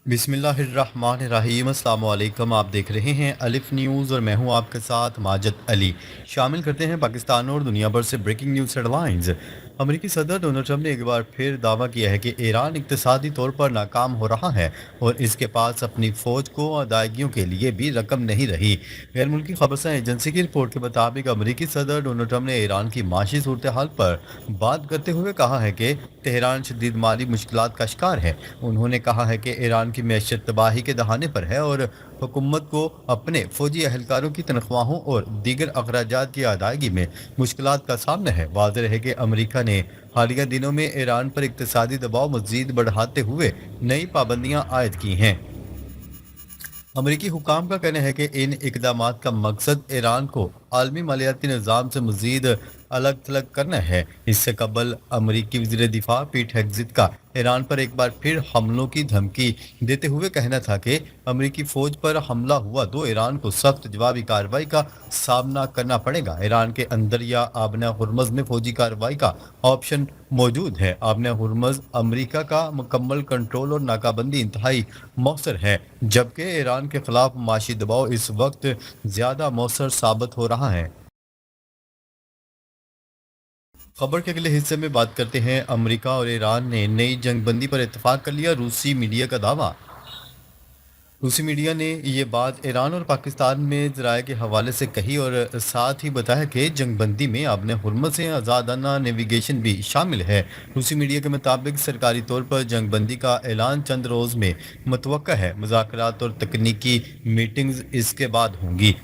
बिस्मिल्लाहिर्रहमानिर्रहीम। अस्सलाम वालेकुम। आप देख रहे हैं अलिफ न्यूज़ और मैं हूं आपके साथ माजिद अली। शामिल करते हैं पाकिस्तान और दुनिया भर से ब्रेकिंग न्यूज़ हेडलाइंस। अमेरिकी सदर डोनाल्ड ट्रंप ने एक बार फिर दावा किया है कि ईरान इक्तसादी तौर पर नाकाम हो रहा है और इसके पास अपनी फ़ौज को अदायगियों के लिए भी रकम नहीं रही। गैर मुल्की खबरसां एजेंसी की रिपोर्ट के मुताबिक अमेरिकी सदर डोनाल्ड ट्रंप ने ईरान की माशी सूरत हाल पर बात करते हुए कहा है कि तेहरान शदीद माली मुश्किलात का शिकार है। उन्होंने कहा है कि ईरान की मैशत तबाही के दहाने पर है और हुकूमत को अपने फौजी अहलकारों की तनख्वाहों और दीगर अखराजात की अदायगी में मुश्किलात का सामना है। वाज़ेह है कि अमेरिका ने हालिया दिनों में ईरान पर इक्तसादी दबाव मज़ीद बढ़ाते हुए नई पाबंदियाँ आयद की हैं। अमरीकी हुकाम का कहना है कि इन इकदामात का मकसद ईरान को आलमी मालियाती निज़ाम से मज़ीद अलग थलग करना है। इससे कबल अमरीकी वज़ीर दिफा पीट हेग्जिट का ईरान पर एक बार फिर हमलों की धमकी देते हुए कहना था कि अमरीकी फ़ौज पर हमला हुआ तो ईरान को सख्त जवाबी कार्रवाई का सामना करना पड़ेगा। ईरान के अंदर या आबना हुर्मज़ में फ़ौजी कार्रवाई का ऑप्शन मौजूद है। आबना हुर्मज़ अमरीका का मुकम्मल कंट्रोल और नाकाबंदी इंतहाई मौसर है, जबकि ईरान के खिलाफ माशी दबाव इस वक्त ज़्यादा मौसर साबित हो रहा है। खबर के अगले हिस्से में बात करते हैं। अमेरिका और ईरान ने नई जंगबंदी पर इत्तेफाक कर लिया, रूसी मीडिया का दावा। रूसी मीडिया ने ये बात ईरान और पाकिस्तान में ज़राए के हवाले से कही और साथ ही बताया कि जंगबंदी में आबने हुर्मत से आज़ादाना नेविगेशन भी शामिल है। रूसी मीडिया के मुताबिक सरकारी तौर पर जंगबंदी का ऐलान चंद रोज़ में मुतवक्का है। मुज़ाकरात और तकनीकी मीटिंग्स इसके बाद होंगी।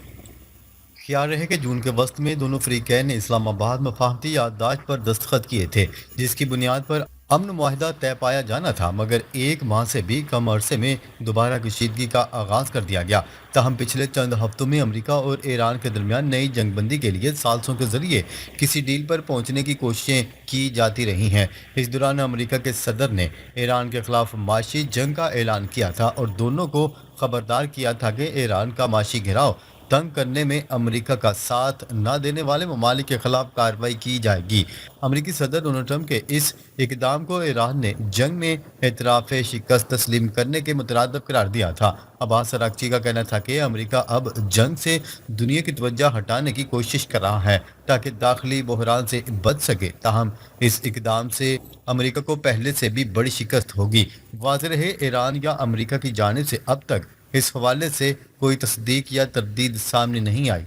ख्याल रहे कि जून के वस्त में दोनों फरीकैन ने इस्लामाबाद मफाहमती याददाश्त पर दस्तखत किए थे, जिसकी बुनियाद पर अमन मुआहदा तय पाया जाना था, मगर एक माह से भी कम अरसे में दोबारा कशीदगी का आगाज़ कर दिया गया। ताहम पिछले चंद हफ्तों में अमरीका और ईरान के दरमियान नई जंगबंदी के लिए साल्सों के जरिए किसी डील पर पहुंचने की कोशिशें की जाती रही हैं। इस दौरान अमरीका के सदर ने ईरान के खिलाफ माशी जंग का ऐलान किया था और दोनों को खबरदार किया था कि ईरान का माशी घेराव तंग करने में अमेरिका का साथ न देने वाले ममालिक के खिलाफ कार्रवाई की जाएगी। अमेरिकी सदर डोनाल्ड ट्रंप के इस इकदाम को ईरान ने जंग में एतराफ़ शिकस्त तस्लीम करने के मुतरादिफ करार दिया था। अब्बास अरागची का कहना था कि अमेरिका अब जंग से दुनिया की तवज्जो हटाने की कोशिश कर रहा है ताकि दाखिली बहरान से बच सके। ताहम इस इकदाम से अमेरिका को पहले से भी बड़ी शिकस्त होगी। वाज़ेह रहे ईरान या अमेरिका की जानिब से अब तक इस हवाले से कोई तस्दीक या तरदीद सामने नहीं आई।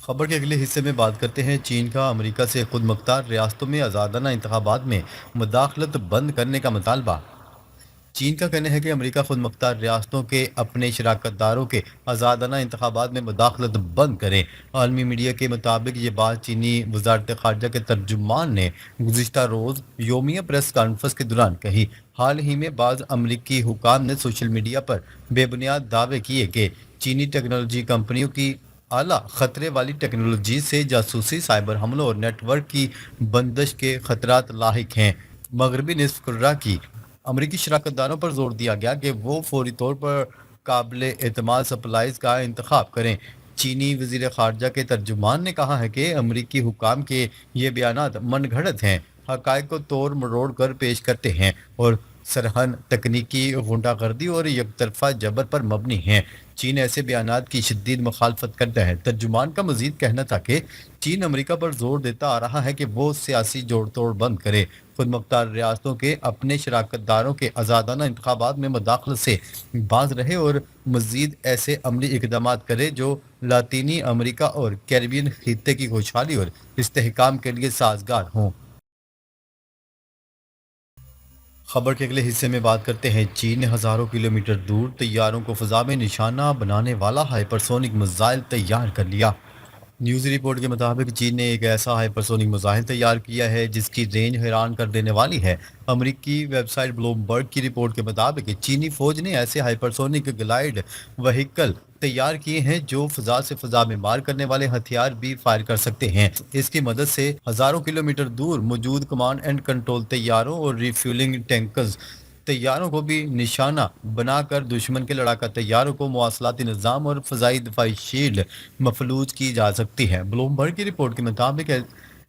खबर के अगले हिस्से में बात करते हैं। चीन का अमेरिका से खुद मुख्तार रियासतों में आज़ादाना इंतखाबात में मुदाखलत बंद करने का मुतालबा। चीन का कहना है कि अमेरिका खुद मुख्तार रियासतों के अपने शराकतदारों के आज़ादाना इंतखाबात में मुदाखलत बंद करें। आलमी मीडिया के मुताबिक ये बात चीनी वजारत खारजा के तर्जुमान ने गुज़िश्ता रोज़ योमिया प्रेस कॉन्फ्रेंस के दौरान कही। हाल ही में बाज़ अमरीकी हुकाम ने सोशल मीडिया पर बेबुनियाद दावे किए कि चीनी टेक्नोलॉजी कंपनियों की आला खतरे वाली टेक्नोलॉजी से जासूसी, साइबर हमलों और नेटवर्क की बंदिश के खतरात लाहिक हैं। मगरबी निस्फ कुर्रा की अमरीकी शराकतदारों पर जोर दिया गया कि वो फौरी तौर पर काबिल एतमाद सप्लाईज का इंतखाब करें। चीनी वजीर खारजा के तर्जुमान ने कहा है कि अमरीकी हुकाम के ये बयानात मनगढ़ंत हैं, हकायक को तोड़ मरोड़ कर पेश करते हैं और सरहन तकनीकी गुंडागर्दी और यकतरफा जबर पर मबनी हैं। चीन ऐसे बयानात की शदीद मुखालफत करता है। तर्जुमान का मजीद कहना था कि चीन अमरीका पर जोर देता आ रहा है कि वो सियासी जोड़ तोड़ बंद करे, खुद मुख्तार रियासतों के अपने शराकतदारों के आज़ादाना इंतखाबात में मुदाखलत से बाज रहे और मजीद ऐसे अमली इकदाम करे जो लातीनी अमरीका और कैरिबियन खित्ते की खुशहाली और इस्तेहकाम के लिए साजगार हों। खबर के अगले हिस्से में बात करते हैं। चीन ने हज़ारों किलोमीटर दूर तैयारों को फ़ज़ा में निशाना बनाने वाला हाइपरसोनिक मिसाइल तैयार कर लिया। न्यूज़ रिपोर्ट के मुताबिक चीन ने एक ऐसा हाइपरसोनिक मिसाइल तैयार किया है जिसकी रेंज हैरान कर देने वाली है। अमरीकी वेबसाइट ब्लूमबर्ग की रिपोर्ट के मुताबिक चीनी फौज ने ऐसे हाइपरसोनिक ग्लाइड वहीकल तैयार किए हैं जो फ़ज़ा से फ़ज़ा में मार करने वाले हथियार भी फायर कर सकते हैं। इसकी मदद से हज़ारों किलोमीटर दूर मौजूद कमांड एंड कंट्रोल तैयारों और रिफ्यूलिंग टैंकर्स तैयारों को भी निशाना बनाकर दुश्मन के लड़ाका तैयारों को मवासलाती निज़ाम और फ़ज़ाई दफाई शील्ड मफलूज की जा सकती है। ब्लूमबर्ग की रिपोर्ट के मुताबिक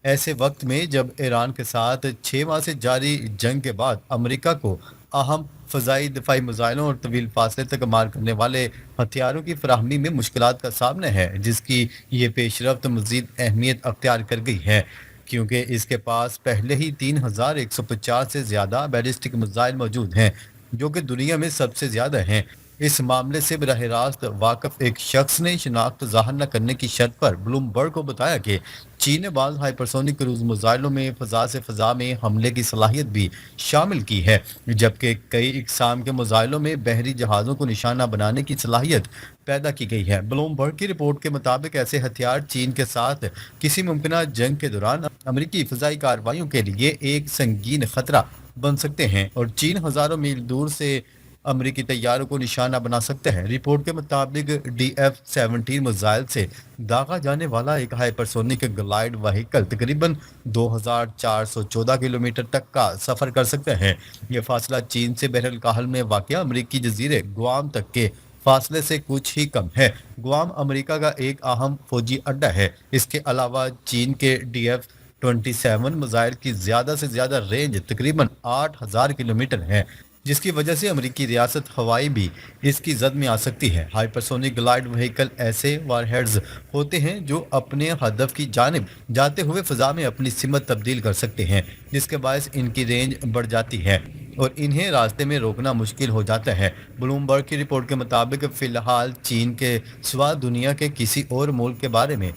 ایسے وقت میں جب ایران کے ساتھ 6 ماہ سے جاری جنگ کے بعد امریکہ کو اہم فضائی دفاعی میزائلوں اور طویل فاصلے تک مار کرنے والے ہتھیاروں کی فراہمی میں مشکلات کا سامنا ہے، جس کی یہ پیش رفت مزید اہمیت اختیار کر گئی ہے کیونکہ اس کے پاس پہلے ہی 3150 سے زیادہ بیلسٹک میزائل موجود ہیں، جو کہ دنیا میں سب سے زیادہ ہیں۔ اس معاملے سے براہ راست واقف ایک شخص نے شناخت ظاہر نہ کرنے کی شرط پر بلومبرگ کو بتایا کہ چین نے بعض ہائپرسونک کروز میزائلوں میں فضا سے فضا میں حملے کی صلاحیت بھی شامل کی ہے، جبکہ کئی اقسام کے میزائلوں میں بحری جہازوں کو نشانہ بنانے کی صلاحیت پیدا کی گئی ہے۔ بلومبرگ کی رپورٹ کے مطابق ایسے ہتھیار چین کے ساتھ کسی ممکنہ جنگ کے دوران امریکی فضائی کارروائیوں کے لیے ایک سنگین خطرہ بن سکتے ہیں اور چین ہزاروں میل دور سے امریکی طیاروں کو نشانہ بنا سکتے ہیں۔ رپورٹ کے مطابق DF-17 میزائل سے داغا جانے والا ایک ہائپرسونک گلائیڈ وہیکل تقریباً 2414 کلومیٹر تک کا سفر کر سکتے ہیں۔ یہ فاصلہ چین سے بحر الکاہل میں واقع امریکی جزیرے گوام تک کے فاصلے سے کچھ ہی کم ہے۔ گوام امریکہ کا ایک اہم فوجی اڈہ ہے۔ اس کے علاوہ چین کے DF-27 میزائل کی زیادہ سے زیادہ رینج تقریباً 8000 کلومیٹر ہے، جس کی وجہ سے امریکی ریاست ہوائی بھی اس کی زد میں آ سکتی ہے۔ ہائپرسونک گلائیڈ وہیکل ایسے وار ہیڈز ہوتے ہیں جو اپنے ہدف کی جانب جاتے ہوئے فضا میں اپنی سمت تبدیل کر سکتے ہیں، جس کے باعث ان کی رینج بڑھ جاتی ہے اور انہیں راستے میں روکنا مشکل ہو جاتا ہے۔ بلومبرگ کی رپورٹ کے مطابق فی الحال چین کے سوا دنیا کے کسی اور ملک کے بارے میں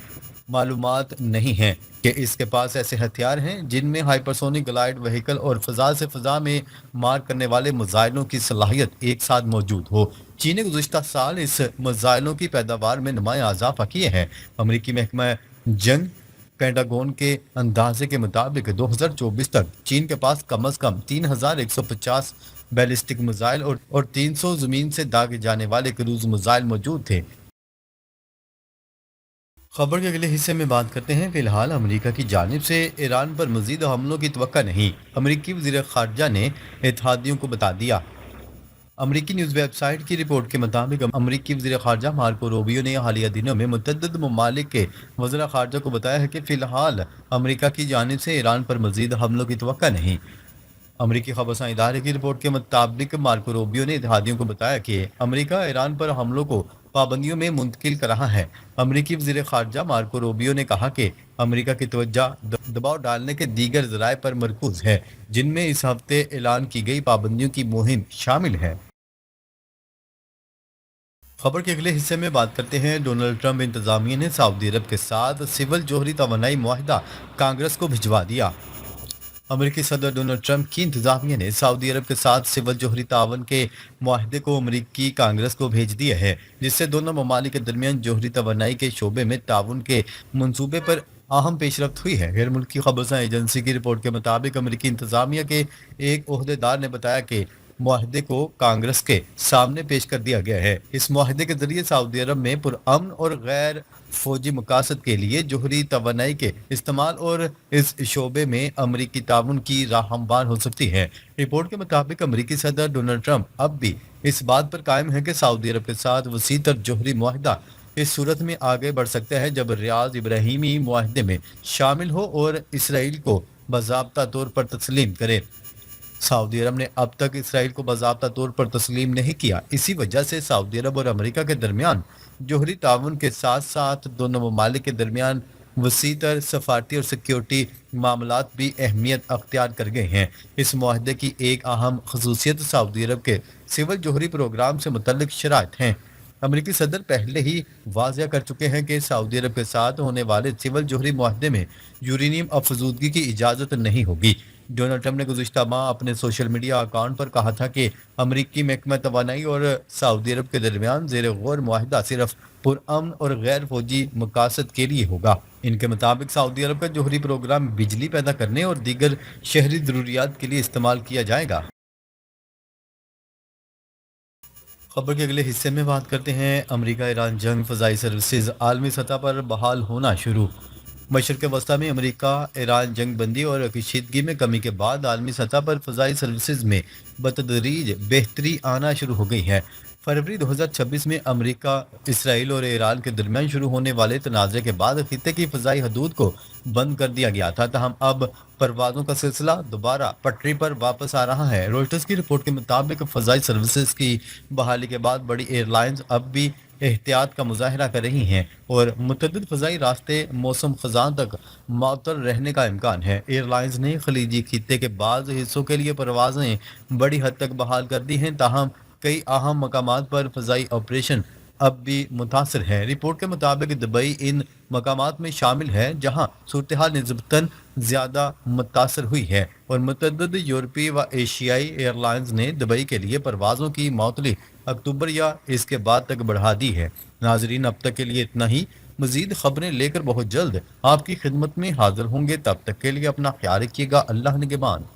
معلومات نہیں ہیں کہ اس کے پاس ایسے ہتھیار ہیں جن میں ہائپرسونک گلائیڈ وہیکل اور فضا سے فضا میں مار کرنے والے میزائلوں کی صلاحیت ایک ساتھ موجود ہو۔ چین نے گزشتہ سال اس میزائلوں کی پیداوار میں نمایاں اضافہ کیے ہیں۔ امریکی محکمہ جنگ پینٹاگون کے اندازے کے مطابق 2024 تک چین کے پاس کم از کم 3150 بیلسٹک میزائل اور 300 زمین سے داغے جانے والے کروز میزائل موجود تھے۔ خبر کے اگلے حصے میں بات کرتے ہیں۔ فی الحال امریکہ کی جانب سے ایران پر مزید حملوں کی توقع نہیں، امریکی وزیر خارجہ نے اتحادیوں کو بتا دیا۔ امریکی نیوز ویب سائٹ کی رپورٹ کے مطابق امریکی وزیر خارجہ مارکو روبیو نے حالیہ دنوں میں متعدد ممالک کے وزراء خارجہ کو بتایا ہے کہ فی الحال امریکہ کی جانب سے ایران پر مزید حملوں کی توقع نہیں۔ امریکی خبرساں ادارے کی رپورٹ کے مطابق مارکو روبیو نے اتحادیوں کو بتایا کہ امریکہ ایران پر حملوں کو پابندیوں میں منتقل کر رہا ہے۔ امریکی وزیر خارجہ مارکو روبیو نے کہا کہ امریکہ کی توجہ دباؤ ڈالنے کے دیگر ذرائع پر مرکوز ہے، جن میں اس ہفتے اعلان کی گئی پابندیوں کی مہم شامل ہے۔ خبر کے اگلے حصے میں بات کرتے ہیں۔ ڈونلڈ ٹرمپ انتظامیہ نے سعودی عرب کے ساتھ سول جوہری توانائی معاہدہ کانگریس کو بھجوا دیا۔ امریکی صدر ڈونلڈ ٹرمپ کی انتظامیہ نے سعودی عرب کے ساتھ سول جوہری تعاون کے معاہدے کو امریکی کانگریس کو بھیج دیا ہے، جس سے دونوں ممالک کے درمیان جوہری توانائی کے شعبے میں تعاون کے منصوبے پر اہم پیش رفت ہوئی ہے۔ غیر ملکی خبرساں ایجنسی کی رپورٹ کے مطابق امریکی انتظامیہ کے ایک عہدیدار نے بتایا کہ معاہدے کو کانگریس کے سامنے پیش کر دیا گیا ہے۔ اس معاہدے کے ذریعے سعودی عرب میں پرامن اور غیر فوجی مقاصد کے لیے جوہری توانائی کے استعمال اور اس شعبے میں امریکی تعاون کی راہ ہموار ہو سکتی ہے۔ رپورٹ کے مطابق امریکی صدر ڈونلڈ ٹرمپ اب بھی اس بات پر قائم ہے کہ سعودی عرب کے ساتھ وسیع تر جوہری معاہدہ اس صورت میں آگے بڑھ سکتا ہے جب ریاض ابراہیمی معاہدے میں شامل ہو اور اسرائیل کو باضابطہ طور پر تسلیم کرے۔ سعودی عرب نے اب تک اسرائیل کو باضابطہ طور پر تسلیم نہیں کیا۔ اسی وجہ سے سعودی عرب اور امریکہ کے درمیان جوہری تعاون کے ساتھ ساتھ دونوں ممالک کے درمیان وسیع تر سفارتی اور سیکیورٹی معاملات بھی اہمیت اختیار کر گئے ہیں۔ اس معاہدے کی ایک اہم خصوصیت سعودی عرب کے سول جوہری پروگرام سے متعلق شرائط ہیں۔ امریکی صدر پہلے ہی واضح کر چکے ہیں کہ سعودی عرب کے ساتھ ہونے والے سول جوہری معاہدے میں یورینیم افزودگی کی اجازت نہیں ہوگی۔ ڈونلڈ ٹرمپ نے گزشتہ ماہ اپنے سوشل میڈیا اکاؤنٹ پر کہا تھا کہ امریکی محکمہ توانائی اور سعودی عرب کے درمیان زیر غور معاہدہ صرف پرامن اور غیر فوجی مقاصد کے لیے ہوگا۔ ان کے مطابق سعودی عرب کا جوہری پروگرام بجلی پیدا کرنے اور دیگر شہری ضروریات کے لیے استعمال کیا جائے گا۔ خبر کے اگلے حصے میں بات کرتے ہیں۔ امریکہ ایران جنگ فضائی سروسز عالمی سطح پر بحال ہونا شروع۔ مشرق وسطیٰ میں امریکہ ایران جنگ بندی اور کشیدگی میں کمی کے بعد عالمی سطح پر فضائی سروسز میں بتدریج بہتری آنا شروع ہو گئی ہے۔ फरवरी 2026 में अमेरिका, इसराइल और ईरान के दरमियान शुरू होने वाले तनाज़े के बाद खित्ते की फ़ज़ाई हदूद को बंद कर दिया गया था, तहम अब परवाज़ों का सिलसिला दोबारा पटरी पर वापस आ रहा है। रॉयटर्स की रिपोर्ट के मुताबिक फ़ज़ाई सर्विसेज की बहाली के बाद बड़ी एयरलाइंस अब भी एहतियात का मुजाहरा कर रही हैं और मुतअद्दिद फ़ज़ाई रास्ते मौसम ख़ज़ां तक मअतल रहने का इम्कान है। एयरलाइंस ने खलीजी खित्ते के बाज़ हिस्सों के लिए परवाज़ें बड़ी हद तक बहाल कर दी हैं, ताहम कई अहम मकामात पर फ़ज़ाई ऑपरेशन अब भी मुतासर है। रिपोर्ट के मुताबिक दुबई इन मकामात में शामिल है जहाँ सूरत हाल निस्बतन ज़्यादा मुतासर हुई है और मुतअद्दिद यूरोपीय व एशियाई एयरलाइंस ने दुबई के लिए परवाज़ों की मअतली अक्टूबर या इसके बाद तक बढ़ा दी है। नाजरीन, अब तक के लिए इतना ही। मज़ीद ख़बरें लेकर बहुत जल्द आपकी खिदमत में हाजिर होंगे। तब तक के लिए अपना ख्याल रखिएगा। अल्लाह निगहबान।